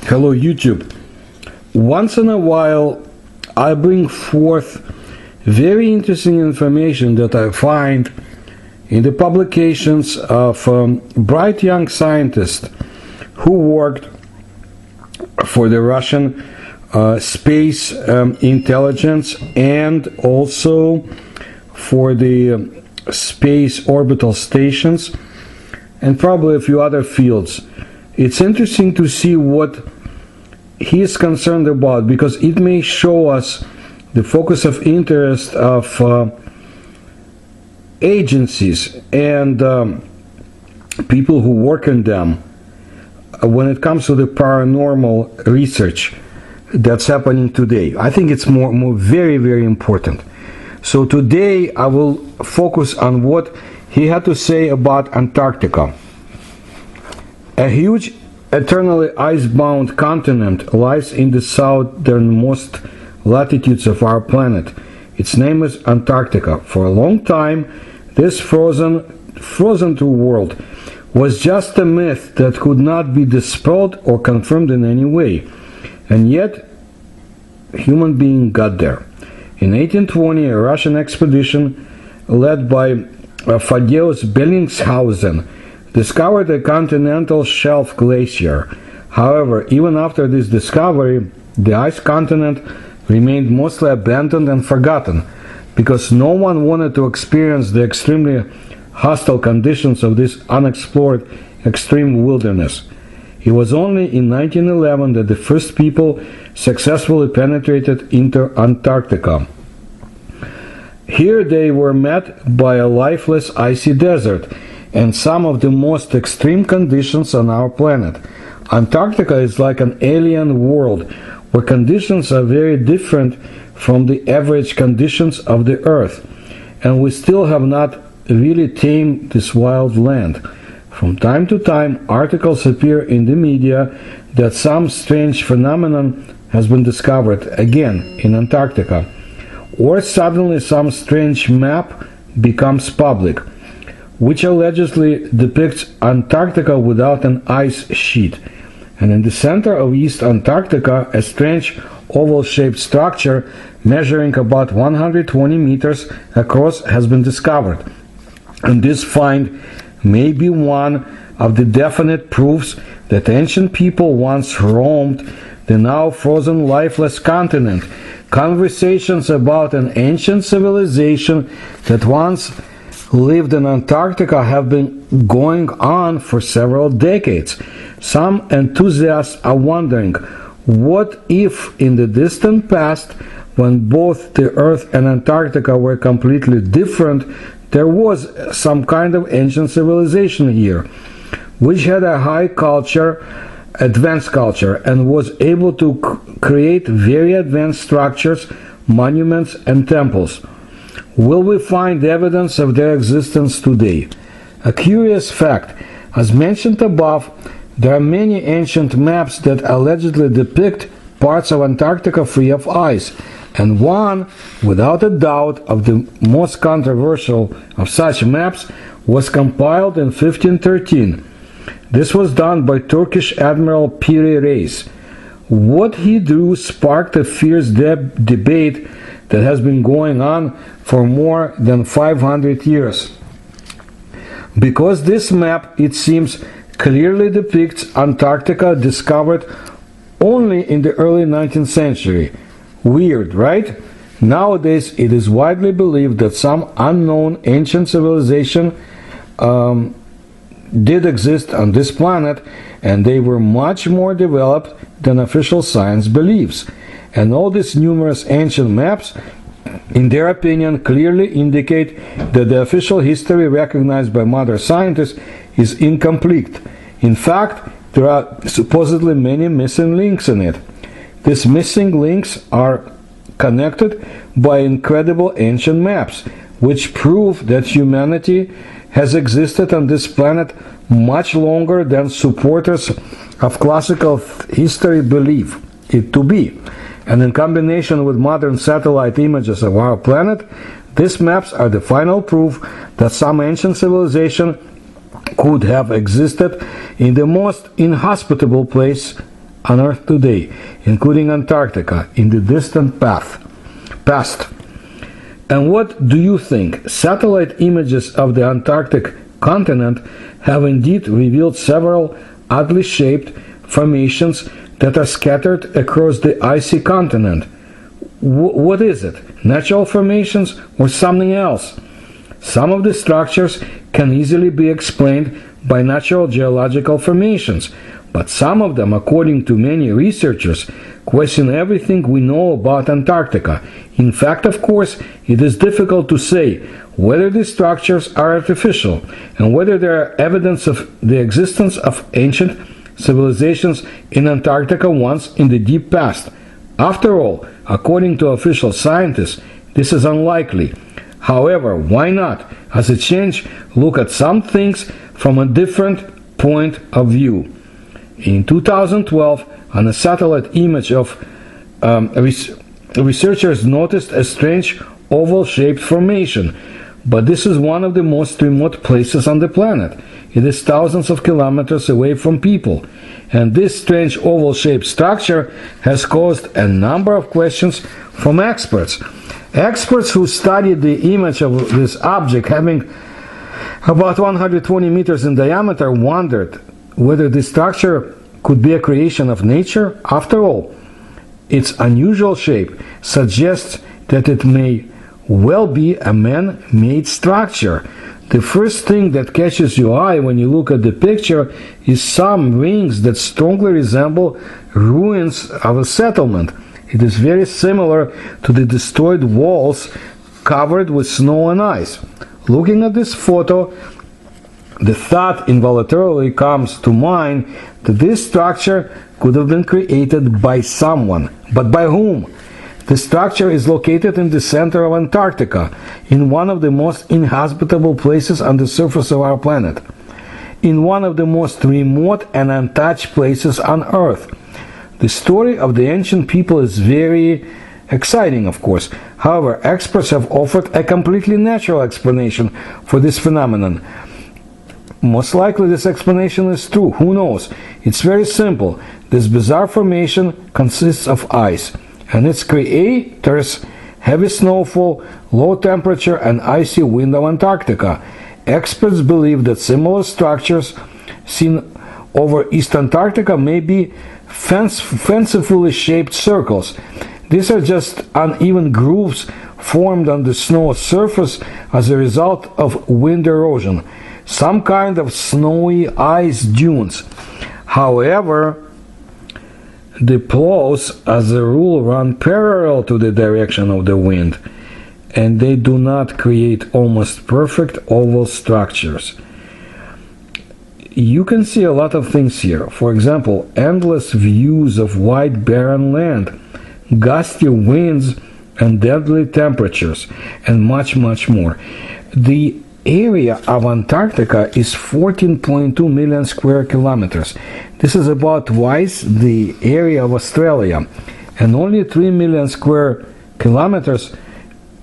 Hello YouTube. Once in a while I bring forth very interesting information that I find in the publications of bright young scientists who worked for the Russian space intelligence and also for the space orbital stations and probably a few other fields. It's interesting to see what he is concerned about because it may show us the focus of interest of agencies and people who work in them when it comes to the paranormal research that's happening today. I think it's very, very important. So today I will focus on what he had to say about Antarctica. A huge, eternally ice-bound continent lies in the southernmost latitudes of our planet. Its name is Antarctica. For a long time, this frozen to world was just a myth that could not be dispelled or confirmed in any way. And yet, human being got there. In 1820, a Russian expedition led by Thaddeus Bellingshausen discovered a continental shelf glacier. However, even after this discovery, the ice continent remained mostly abandoned and forgotten because no one wanted to experience the extremely hostile conditions of this unexplored extreme wilderness. It was only in 1911 that the first people successfully penetrated into Antarctica. Here they were met by a lifeless icy desert and some of the most extreme conditions on our planet. Antarctica is like an alien world where conditions are very different from the average conditions of the Earth, and we still have not really tamed this wild land. From time to time, articles appear in the media that some strange phenomenon has been discovered again in Antarctica, or suddenly some strange map becomes public, which allegedly depicts Antarctica without an ice sheet. And in the center of East Antarctica, a strange oval-shaped structure measuring about 120 meters across has been discovered. And this find may be one of the definite proofs that ancient people once roamed the now frozen lifeless continent. Conversations about an ancient civilization that once lived in Antarctica have been going on for several decades. Some enthusiasts are wondering, what if in the distant past, when both the Earth and Antarctica were completely different, there was some kind of ancient civilization here, which had a high culture, advanced culture, and was able to create very advanced structures, monuments, and temples. Will we find evidence of their existence today? A curious fact, as mentioned above, there are many ancient maps that allegedly depict parts of Antarctica free of ice, and one, without a doubt, of the most controversial of such maps was compiled in 1513. This was done by Turkish Admiral Piri Reis. What he drew sparked a fierce debate that has been going on for more than 500 years. Because this map, it seems, clearly depicts Antarctica discovered only in the early 19th century. Weird, right? Nowadays, it is widely believed that some unknown ancient civilization did exist on this planet, and they were much more developed than official science believes. And all these numerous ancient maps, in their opinion, clearly indicate that the official history recognized by modern scientists is incomplete. In fact, there are supposedly many missing links in it. These missing links are connected by incredible ancient maps, which prove that humanity has existed on this planet much longer than supporters of classical history believe it to be. And in combination with modern satellite images of our planet, these maps are the final proof that some ancient civilization could have existed in the most inhospitable place on Earth today, including Antarctica, in the distant past. And what do you think? Satellite images of the Antarctic continent have indeed revealed several oddly shaped formations that are scattered across the icy continent. What is it? Natural formations or something else? Some of the structures can easily be explained by natural geological formations, but some of them, according to many researchers, question everything we know about Antarctica. In fact, of course, it is difficult to say whether these structures are artificial and whether they are evidence of the existence of ancient civilizations in Antarctica once in the deep past. After all, according to official scientists, this is unlikely. However, why not, as a change, look at some things from a different point of view? In 2012, on a satellite image of researchers noticed a strange oval-shaped formation, but this is one of the most remote places on the planet. It is thousands of kilometers away from people, and this strange oval-shaped structure has caused a number of questions from experts. Experts who studied the image of this object having about 120 meters in diameter wondered whether this structure could be a creation of nature. After all, its unusual shape suggests that it may well be a man-made structure. The first thing that catches your eye when you look at the picture is some rings that strongly resemble ruins of a settlement. It is very similar to the destroyed walls covered with snow and ice. Looking at this photo, the thought involuntarily comes to mind that this structure could have been created by someone. But by whom? The structure is located in the center of Antarctica, in one of the most inhospitable places on the surface of our planet, in one of the most remote and untouched places on Earth. The story of the ancient people is very exciting, of course. However, experts have offered a completely natural explanation for this phenomenon. Most likely this explanation is true. Who knows? It's very simple. This bizarre formation consists of ice, and its creators heavy snowfall, low temperature, and icy wind of Antarctica. Experts believe that similar structures seen over East Antarctica may be fancifully shaped circles. These are just uneven grooves formed on the snow surface as a result of wind erosion, some kind of snowy ice dunes. However, the plows, as a rule, run parallel to the direction of the wind, and they do not create almost perfect oval structures. You can see a lot of things here. For example, endless views of wide barren land, gusty winds and deadly temperatures, and much, much more. The area of Antarctica is 14.2 million square kilometers. This is about twice the area of Australia, and only 3 million square kilometers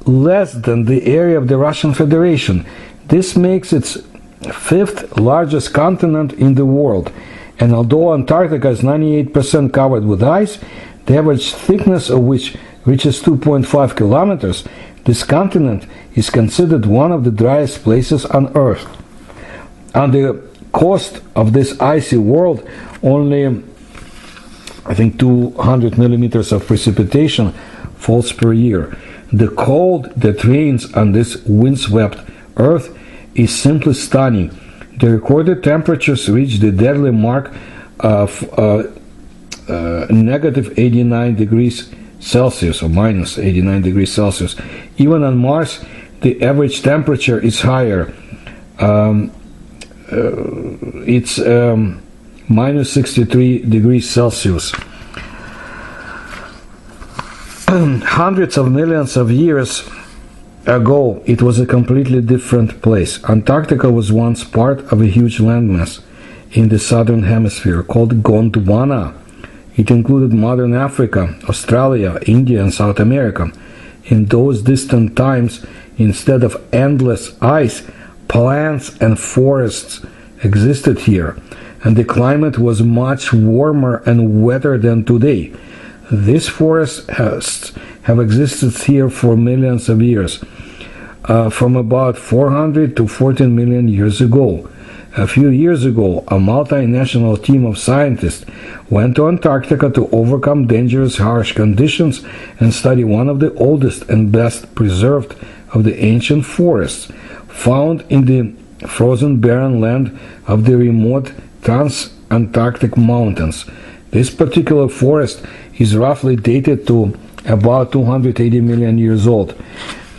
less than the area of the Russian Federation. This makes its fifth largest continent in the world, and although Antarctica is 98% covered with ice, the average thickness of which reaches 2.5 kilometers, this continent is considered one of the driest places on Earth. On the coast of this icy world, only, I think, 200 millimeters of precipitation falls per year. The cold that reigns on this windswept Earth is simply stunning. The recorded temperatures reach the deadly mark of negative 89 degrees Celsius or minus 89 degrees Celsius. Even on Mars, the average temperature is higher. It's minus 63 degrees Celsius. Hundreds of millions of years ago, it was a completely different place. Antarctica was once part of a huge landmass in the southern hemisphere called Gondwana. It included modern Africa, Australia, India, and South America. In those distant times, instead of endless ice, plants and forests existed here. and the climate was much warmer and wetter than today. These forests have existed here for millions of years, from about 400 to 14 million years ago. A few years ago, a multinational team of scientists went to Antarctica to overcome dangerous, harsh conditions and study one of the oldest and best preserved of the ancient forests, found in the frozen barren land of the remote trans-Antarctic mountains. This particular forest is roughly dated to about 280 million years old.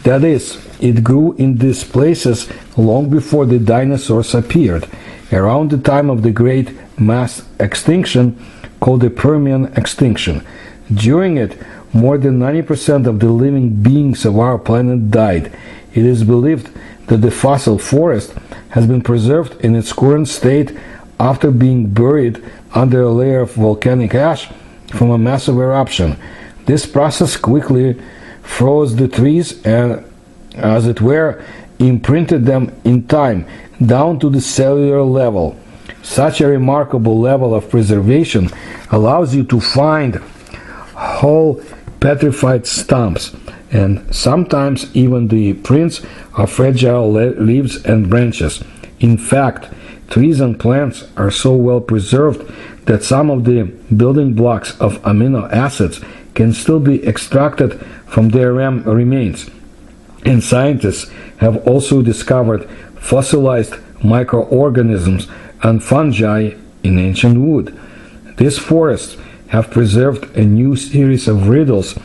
That is, it grew in these places long before the dinosaurs appeared, around the time of the great mass extinction called the Permian extinction. During it, more than 90% of the living beings of our planet died. It is believed that the fossil forest has been preserved in its current state after being buried under a layer of volcanic ash from a massive eruption. This process quickly froze the trees and, as it were, imprinted them in time down to the cellular level. Such a remarkable level of preservation allows you to find whole petrified stumps and sometimes even the prints of fragile leaves and branches. In fact, trees and plants are so well preserved that some of the building blocks of amino acids can still be extracted from their remains. And scientists have also discovered fossilized microorganisms and fungi in ancient wood. These forests have preserved a new series of riddles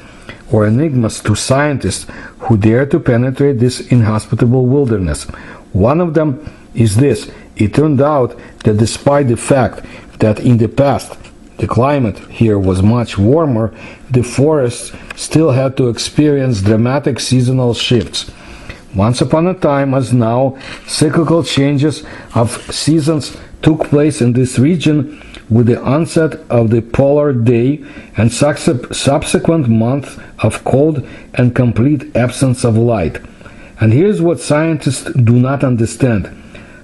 or enigmas to scientists who dare to penetrate this inhospitable wilderness. One of them is this: it turned out that despite the fact that in the past the climate here was much warmer, the forests still had to experience dramatic seasonal shifts. Once upon a time, as now, cyclical changes of seasons took place in this region with the onset of the polar day and subsequent months of cold and complete absence of light. And here's what scientists do not understand.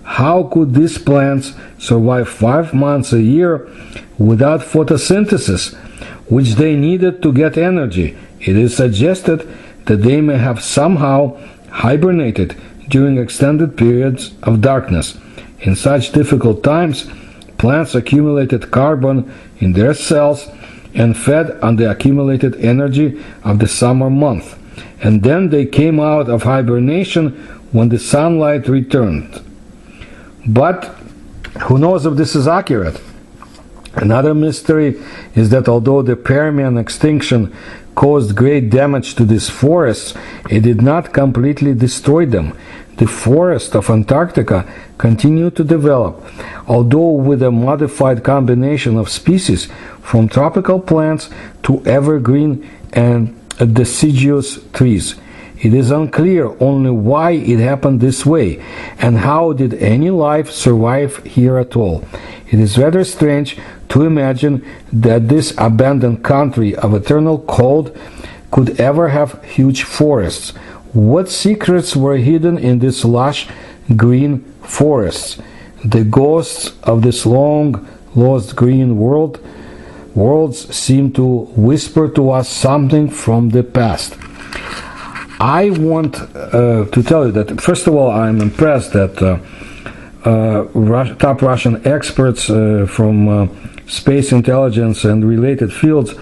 How could these plants survive 5 months a year without photosynthesis, which they needed to get energy? It is suggested that they may have somehow hibernated during extended periods of darkness. In such difficult times, plants accumulated carbon in their cells and fed on the accumulated energy of the summer month, and then they came out of hibernation when the sunlight returned. But who knows if this is accurate? Another mystery is that although the Permian extinction caused great damage to these forests, it did not completely destroy them. The forest of Antarctica continued to develop, although with a modified combination of species, from tropical plants to evergreen and deciduous trees. It is unclear only why it happened this way, and how did any life survive here at all. It is rather strange to imagine that this abandoned country of eternal cold could ever have huge forests. What secrets were hidden in these lush green forests? The ghosts of this long lost green worlds seem to whisper to us something from the past. I want to tell you that, first of all, I'm impressed that top Russian experts from space intelligence and related fields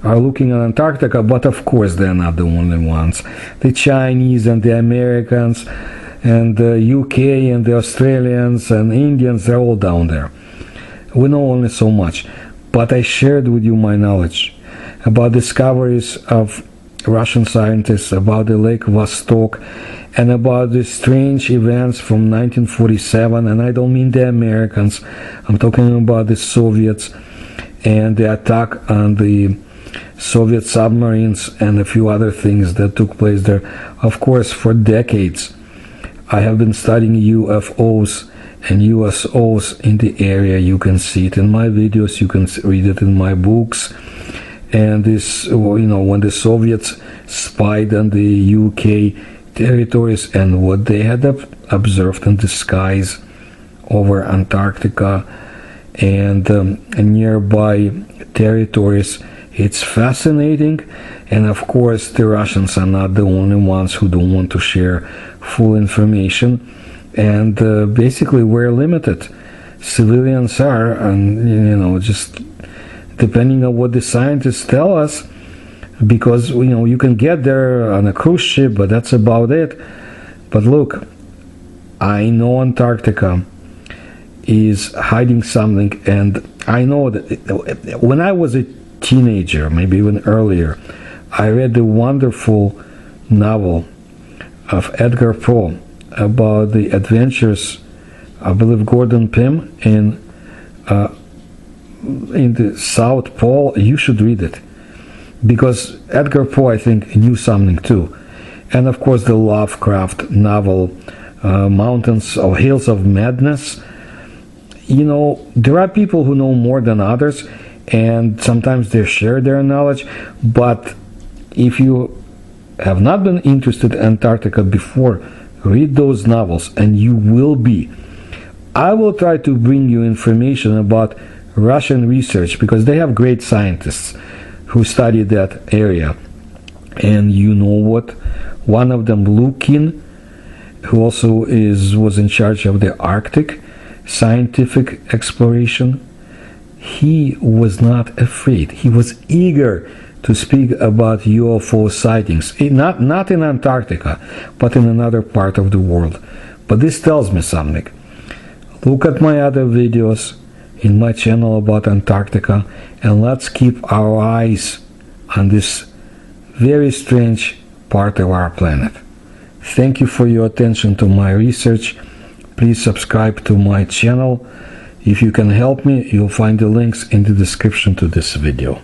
are looking at Antarctica, but of course they're not the only ones. The Chinese and the Americans and the UK and the Australians and Indians, they're all down there. We know only so much, but I shared with you my knowledge about discoveries of Russian scientists, about the Lake Vostok, and about the strange events from 1947, and I don't mean the Americans, I'm talking about the Soviets and the attack on the Soviet submarines and a few other things that took place there. Of course, for decades I have been studying UFOs and USOs in the area. You can see it in my videos, you can read it in my books. And this, when the Soviets spied on the UK territories and what they had observed in the skies over Antarctica and nearby territories. It's fascinating, and of course the Russians are not the only ones who don't want to share full information, and basically we're limited. Civilians are, and just depending on what the scientists tell us, because you can get there on a cruise ship, but that's about it. But look, I know Antarctica is hiding something, and I know that when I was a teenager, maybe even earlier, I read the wonderful novel of Edgar Poe about the adventures, I believe, Gordon Pym in the South Pole. You should read it, because Edgar Poe, I think, knew something too. And of course the Lovecraft novel, Mountains or Hills of Madness. There are people who know more than others, and sometimes they share their knowledge, but if you have not been interested in Antarctica before, read those novels and you will be. I will try to bring you information about Russian research, because they have great scientists who study that area. And you know what? One of them, Lukin, who also was in charge of the Arctic scientific exploration, he was not afraid. He was eager to speak about UFO sightings, not in Antarctica, but in another part of the world. But this tells me something. Look at my other videos in my channel about Antarctica, and let's keep our eyes on this very strange part of our planet. Thank you for your attention to my research. Please subscribe to my channel. If you can help me, you'll find the links in the description to this video.